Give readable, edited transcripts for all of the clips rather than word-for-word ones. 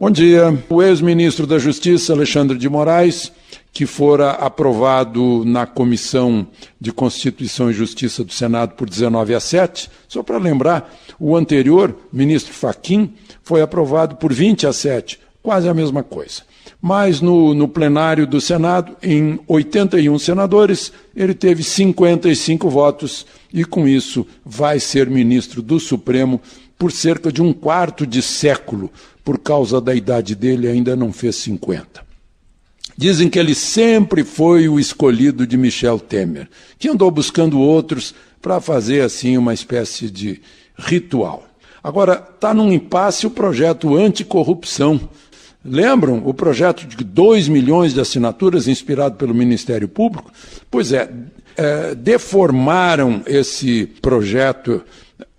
Bom dia. O ex-ministro da Justiça, Alexandre de Moraes, que fora aprovado na Comissão de Constituição e Justiça do Senado por 19-7, só para lembrar, o anterior, ministro Fachin, foi aprovado por 20-7, quase a mesma coisa. Mas no plenário do Senado, em 81 senadores, ele teve 55 votos e, com isso, vai ser ministro do Supremo por cerca de um quarto de século. Por causa da idade dele, ainda não fez 50. Dizem que ele sempre foi o escolhido de Michel Temer, que andou buscando outros para fazer assim uma espécie de ritual. Agora, está num impasse o projeto anticorrupção. Lembram o projeto de 2 milhões de assinaturas inspirado pelo Ministério Público? Pois é, deformaram esse projeto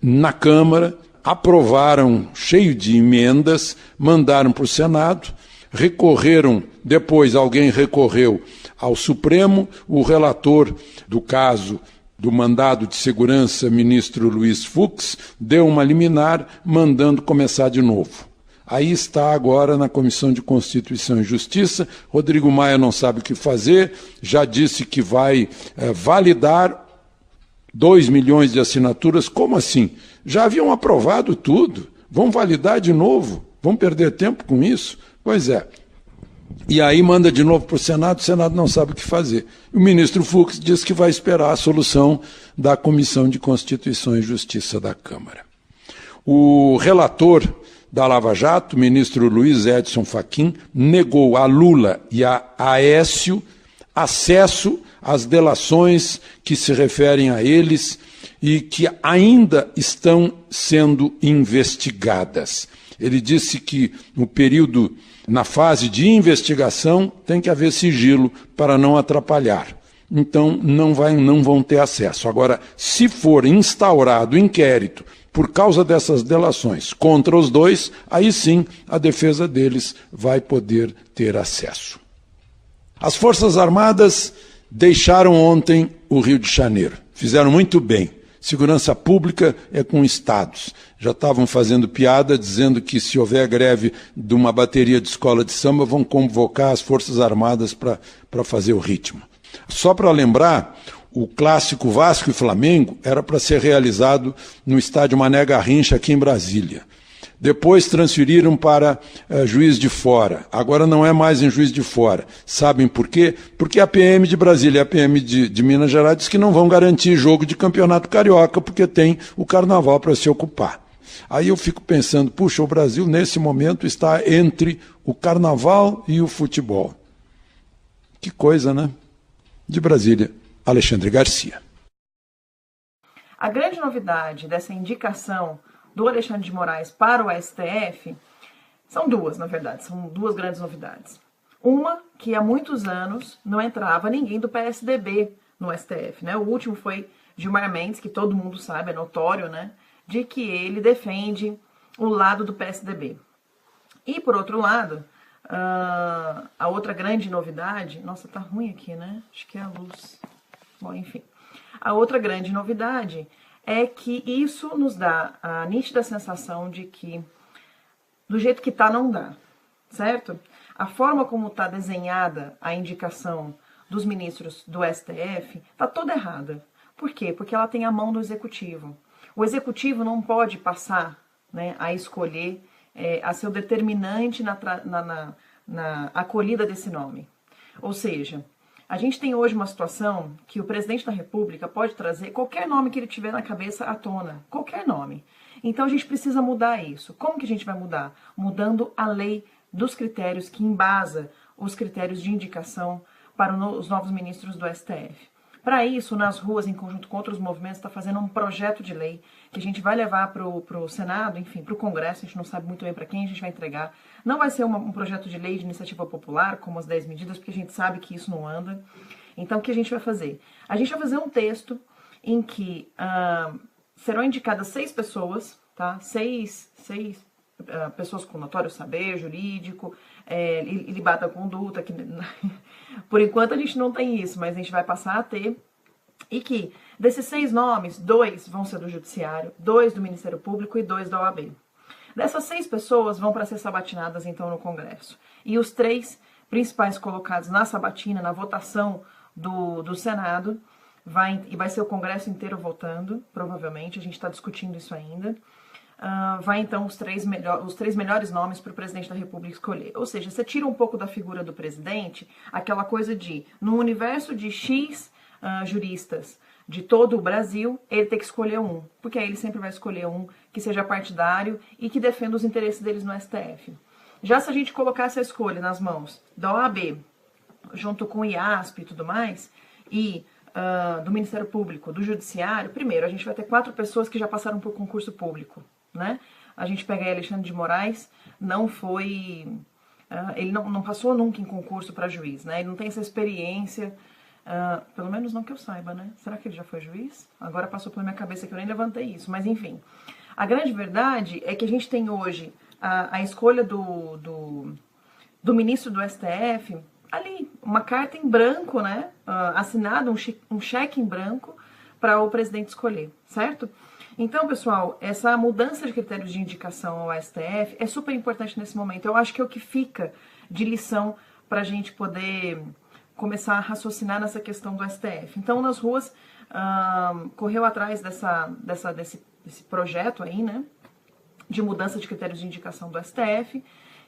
na Câmara, aprovaram cheio de emendas, mandaram para o Senado, recorreram, depois alguém recorreu ao Supremo, o relator do caso do mandado de segurança, ministro Luiz Fux, deu uma liminar mandando começar de novo. Aí está agora na Comissão de Constituição e Justiça, Rodrigo Maia não sabe o que fazer, já disse que vai validar 2 milhões de assinaturas. Como assim? Já haviam aprovado tudo, vão validar de novo? Vão perder tempo com isso? Pois é. E aí manda de novo para o Senado não sabe o que fazer. O ministro Fux diz que vai esperar a solução da Comissão de Constituição e Justiça da Câmara. O relator da Lava Jato, ministro Luiz Edson Fachin, negou a Lula e a Aécio acesso às delações que se referem a eles e que ainda estão sendo investigadas. Ele disse que no período, na fase de investigação, tem que haver sigilo para não atrapalhar. Então, não vão ter acesso. Agora, se for instaurado inquérito por causa dessas delações contra os dois, aí sim a defesa deles vai poder ter acesso. As Forças Armadas deixaram ontem o Rio de Janeiro. Fizeram muito bem. Segurança pública é com estados. Já estavam fazendo piada dizendo que se houver greve de uma bateria de escola de samba, vão convocar as Forças Armadas para fazer o ritmo. Só para lembrar, o clássico Vasco e Flamengo era para ser realizado no estádio Mané Garrincha, aqui em Brasília. Depois transferiram para Juiz de Fora. Agora não é mais em Juiz de Fora. Sabem por quê? Porque a PM de Brasília e a PM de Minas Gerais diz que não vão garantir jogo de campeonato carioca porque tem o carnaval para se ocupar. Aí eu fico pensando, puxa, o Brasil nesse momento está entre o carnaval e o futebol. Que coisa, né? De Brasília, Alexandre Garcia. A grande novidade dessa indicação do Alexandre de Moraes para o STF, são duas, na verdade, são duas grandes novidades. Uma, que há muitos anos não entrava ninguém do PSDB no STF, né? O último foi Gilmar Mendes, que todo mundo sabe, é notório, né? De que ele defende o lado do PSDB. E, por outro lado, a outra grande novidade... Nossa, tá ruim aqui, né? Acho que é a luz. Bom, enfim. A outra grande novidade é que isso nos dá a nítida sensação de que do jeito que tá, não dá, certo? A forma como está desenhada a indicação dos ministros do STF tá toda errada. Por quê? Porque ela tem a mão do Executivo. O Executivo não pode passar, né, a escolher, a ser o determinante na acolhida desse nome. Ou seja, a gente tem hoje uma situação que o presidente da República pode trazer qualquer nome que ele tiver na cabeça à tona, qualquer nome. Então a gente precisa mudar isso. Como que a gente vai mudar? Mudando a lei dos critérios que embasa os critérios de indicação para os novos ministros do STF. Para isso, nas ruas, em conjunto com outros movimentos, está fazendo um projeto de lei que a gente vai levar para o Senado, enfim, para o Congresso, a gente não sabe muito bem para quem a gente vai entregar. Não vai ser um projeto de lei de iniciativa popular, como as 10 medidas, porque a gente sabe que isso não anda. Então, o que a gente vai fazer? A gente vai fazer um texto em que serão indicadas 6 pessoas, tá? 6 pessoas com notório saber jurídico, ilibada conduta, que por enquanto a gente não tem isso, mas a gente vai passar a ter, e que desses 6 nomes, 2 vão ser do Judiciário, 2 do Ministério Público e 2 da OAB. Dessas 6 pessoas vão para ser sabatinadas, então, no Congresso. E os 3 principais colocados na sabatina, na votação do Senado, vai ser o Congresso inteiro votando, provavelmente, a gente está discutindo isso ainda. Vai então os três melhores nomes para o presidente da República escolher. Ou seja, você tira um pouco da figura do presidente, aquela coisa de, no universo de X juristas de todo o Brasil, ele tem que escolher um, porque aí ele sempre vai escolher um que seja partidário e que defenda os interesses deles no STF. Já se a gente colocar essa escolha nas mãos da OAB, junto com o IASP e tudo mais, e do Ministério Público, do Judiciário, primeiro, a gente vai ter 4 pessoas que já passaram por concurso público, né? A gente pega aí Alexandre de Moraes, não foi... ele não passou nunca em concurso para juiz, né? Ele não tem essa experiência, pelo menos não que eu saiba, né? Será que ele já foi juiz? Agora passou pela minha cabeça que eu nem levantei isso, mas enfim. A grande verdade é que a gente tem hoje a escolha do ministro do STF, ali, uma carta em branco, né? Assinado, um cheque em branco para o presidente escolher, certo? Então, pessoal, essa mudança de critérios de indicação ao STF é super importante nesse momento. Eu acho que é o que fica de lição para a gente poder começar a raciocinar nessa questão do STF. Então, nas ruas, correu atrás desse projeto aí, né? De mudança de critérios de indicação do STF.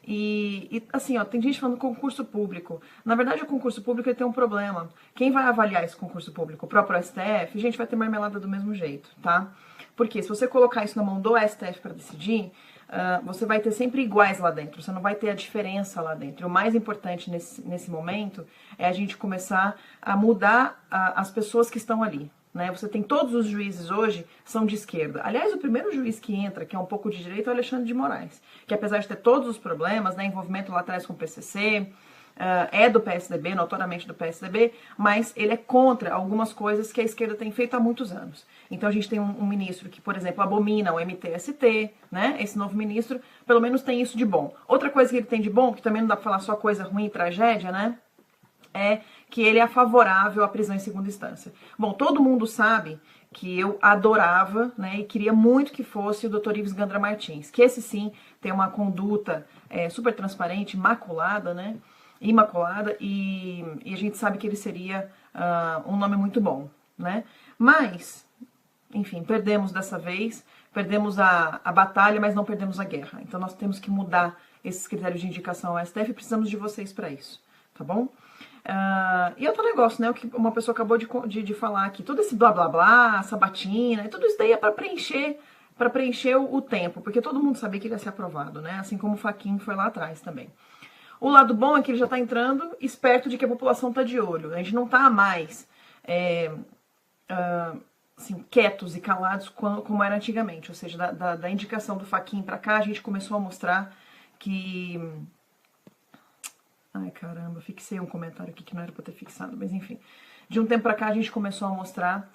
E assim, ó, tem gente falando concurso público. Na verdade, o concurso público ele tem um problema. Quem vai avaliar esse concurso público? O próprio STF? A gente vai ter marmelada do mesmo jeito, tá? Porque se você colocar isso na mão do STF para decidir, você vai ter sempre iguais lá dentro. Você não vai ter a diferença lá dentro. O mais importante nesse momento é a gente começar a mudar as pessoas que estão ali. Né? Você tem todos os juízes hoje são de esquerda. Aliás, o primeiro juiz que entra, que é um pouco de direita, é o Alexandre de Moraes, que apesar de ter todos os problemas, né, envolvimento lá atrás com o PCC, é do PSDB, notoriamente do PSDB, mas ele é contra algumas coisas que a esquerda tem feito há muitos anos. Então a gente tem um ministro que, por exemplo, abomina o MTST, né? Esse novo ministro, pelo menos tem isso de bom. Outra coisa que ele tem de bom, que também não dá pra falar só coisa ruim e tragédia, né? É que ele é favorável à prisão em segunda instância. Bom, todo mundo sabe que eu adorava, né, e queria muito que fosse o Dr. Ives Gandra Martins, que esse sim tem uma conduta super transparente, imaculada, né, e a gente sabe que ele seria um nome muito bom, né, mas, enfim, perdemos dessa vez, perdemos a batalha, mas não perdemos a guerra, então nós temos que mudar esses critérios de indicação ao STF e precisamos de vocês para isso, tá bom? E outro negócio, né, o que uma pessoa acabou de falar aqui, todo esse blá blá blá, sabatina, tudo isso daí é para preencher o tempo, porque todo mundo sabia que ele ia ser aprovado, né, assim como o Fachin foi lá atrás também. O lado bom é que ele já está entrando esperto de que a população está de olho, a gente não está mais assim, quietos e calados como era antigamente, ou seja, da indicação do Fachin para cá, a gente começou a mostrar que... Ai, caramba, fixei um comentário aqui que não era pra ter fixado, mas enfim. De um tempo pra cá a gente começou a mostrar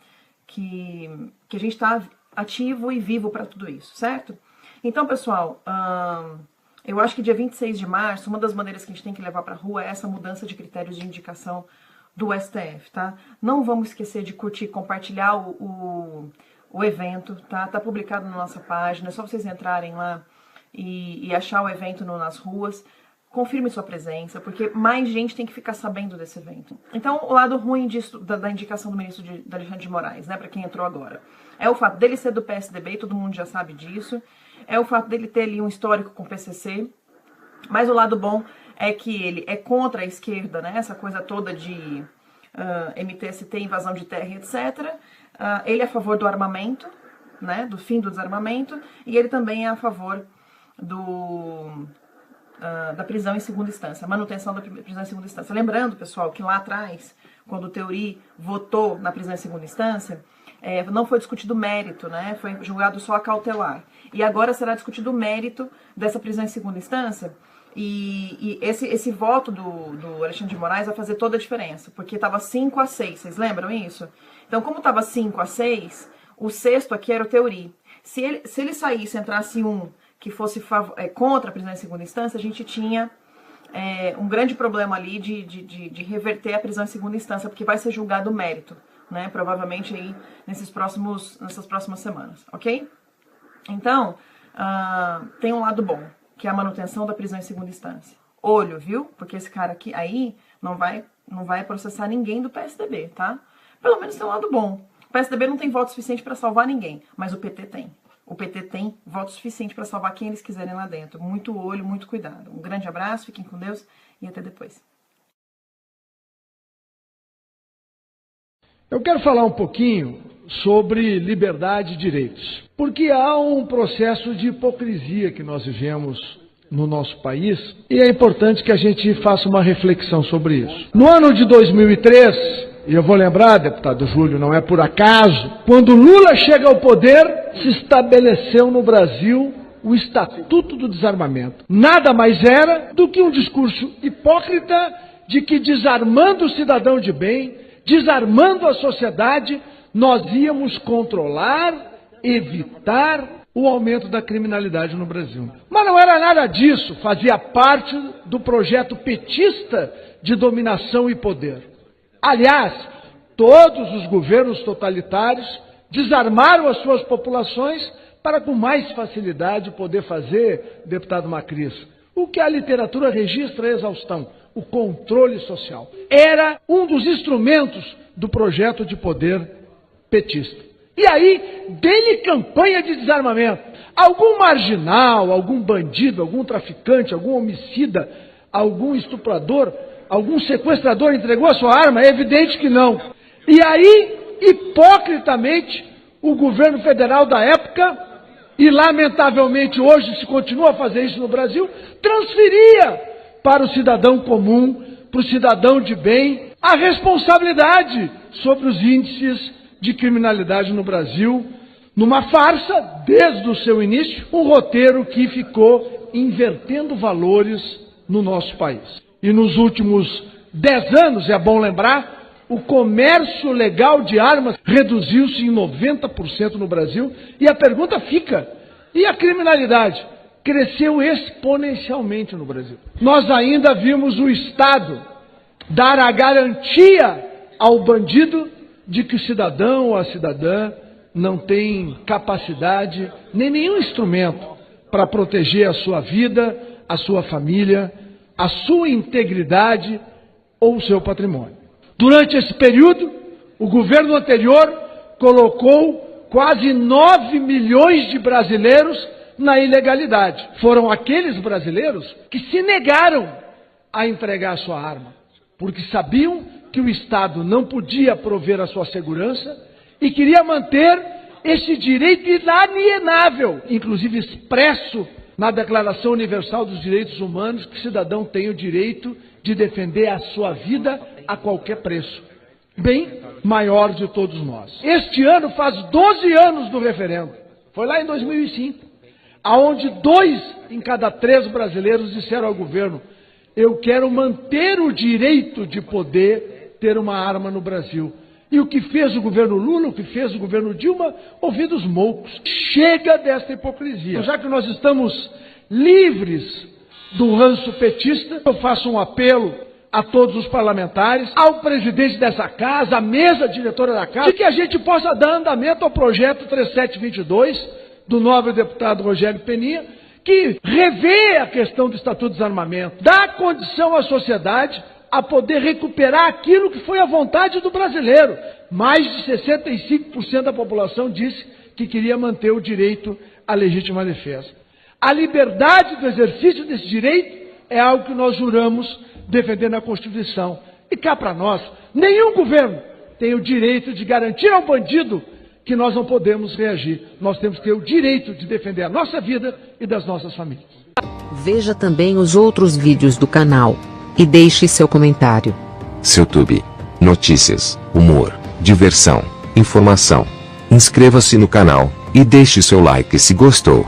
que a gente tá ativo e vivo pra tudo isso, certo? Então, pessoal, eu acho que dia 26 de março, uma das maneiras que a gente tem que levar pra rua é essa mudança de critérios de indicação do STF, tá? Não vamos esquecer de curtir e compartilhar o evento, tá? Tá publicado na nossa página, é só vocês entrarem lá e achar o evento nas ruas. Confirme sua presença, porque mais gente tem que ficar sabendo desse evento. Então, o lado ruim disso, da indicação do ministro da Alexandre de Moraes, né, para quem entrou agora, é o fato dele ser do PSDB, todo mundo já sabe disso, é o fato dele ter ali um histórico com o PCC, mas o lado bom é que ele é contra a esquerda, né, essa coisa toda de MTST, invasão de terra, etc. Ele é a favor do armamento, né, do fim do desarmamento, e ele também é a favor da prisão em segunda instância, manutenção da prisão em segunda instância. Lembrando, pessoal, que lá atrás, quando o Theory votou na prisão em segunda instância, não foi discutido o mérito, né? Foi julgado só a cautelar. E agora será discutido o mérito dessa prisão em segunda instância. E esse voto do Alexandre de Moraes vai fazer toda a diferença, porque estava 5-6, vocês lembram isso? Então, como estava 5-6, o sexto aqui era o Theory. Se ele saísse, entrasse que fosse contra a prisão em segunda instância, a gente tinha um grande problema ali de reverter a prisão em segunda instância, porque vai ser julgado o mérito, né? Provavelmente aí nessas próximas semanas, ok? Então, tem um lado bom, que é a manutenção da prisão em segunda instância. Olho, viu? Porque esse cara aqui aí não vai processar ninguém do PSDB, tá? Pelo menos tem um lado bom. O PSDB não tem voto suficiente para salvar ninguém, mas o PT tem. O PT tem voto suficiente para salvar quem eles quiserem lá dentro. Muito olho, muito cuidado. Um grande abraço, fiquem com Deus e até depois. Eu quero falar um pouquinho sobre liberdade e direitos, porque há um processo de hipocrisia que nós vivemos no nosso país e é importante que a gente faça uma reflexão sobre isso. No ano de 2003, e eu vou lembrar, deputado Júlio, não é por acaso, quando Lula chega ao poder, se estabeleceu no Brasil o Estatuto do Desarmamento. Nada mais era do que um discurso hipócrita de que desarmando o cidadão de bem, desarmando a sociedade, nós íamos controlar, evitar o aumento da criminalidade no Brasil. Mas não era nada disso, fazia parte do projeto petista de dominação e poder. Aliás, todos os governos totalitários desarmaram as suas populações para com mais facilidade poder fazer, deputado Macris, o que a literatura registra a exaustão, o controle social. Era um dos instrumentos do projeto de poder petista. E aí, dele campanha de desarmamento. Algum marginal, algum bandido, algum traficante, algum homicida, algum estuprador, algum sequestrador entregou a sua arma? É evidente que não. E aí, hipocritamente, o governo federal da época, e lamentavelmente hoje se continua a fazer isso no Brasil, transferia para o cidadão comum, para o cidadão de bem, a responsabilidade sobre os índices de criminalidade no Brasil, numa farsa, desde o seu início, um roteiro que ficou invertendo valores no nosso país. E nos últimos 10 anos, é bom lembrar, o comércio legal de armas reduziu-se em 90% no Brasil. E a pergunta fica, e a criminalidade? Cresceu exponencialmente no Brasil. Nós ainda vimos o Estado dar a garantia ao bandido de que o cidadão ou a cidadã não tem capacidade, nem nenhum instrumento para proteger a sua vida, a sua família, a sua integridade ou o seu patrimônio. Durante esse período, o governo anterior colocou quase 9 milhões de brasileiros na ilegalidade. Foram aqueles brasileiros que se negaram a entregar a sua arma, porque sabiam que o Estado não podia prover a sua segurança e queria manter esse direito inalienável, inclusive expresso na Declaração Universal dos Direitos Humanos, que o cidadão tem o direito de defender a sua vida a qualquer preço. Bem maior de todos nós. Este ano faz 12 anos do referendo. Foi lá em 2005, aonde 2 em cada 3 brasileiros disseram ao governo: eu quero manter o direito de poder ter uma arma no Brasil. E o que fez o governo Lula, o que fez o governo Dilma? Ouvidos moucos. Chega desta hipocrisia. Então, já que nós estamos livres do ranço petista, eu faço um apelo a todos os parlamentares, ao presidente dessa casa, à mesa diretora da casa, de que a gente possa dar andamento ao projeto 3722 do nobre deputado Rogério Peninha, que revê a questão do Estatuto do Desarmamento, dá condição à sociedade a poder recuperar aquilo que foi a vontade do brasileiro. Mais de 65% da população disse que queria manter o direito à legítima defesa. A liberdade do exercício desse direito é algo que nós juramos defender na Constituição. E cá para nós, nenhum governo tem o direito de garantir ao bandido que nós não podemos reagir. Nós temos que ter o direito de defender a nossa vida e das nossas famílias. Veja também os outros vídeos do canal e deixe seu comentário. SeuTube. Notícias, humor, diversão, informação. Inscreva-se no canal e deixe seu like se gostou.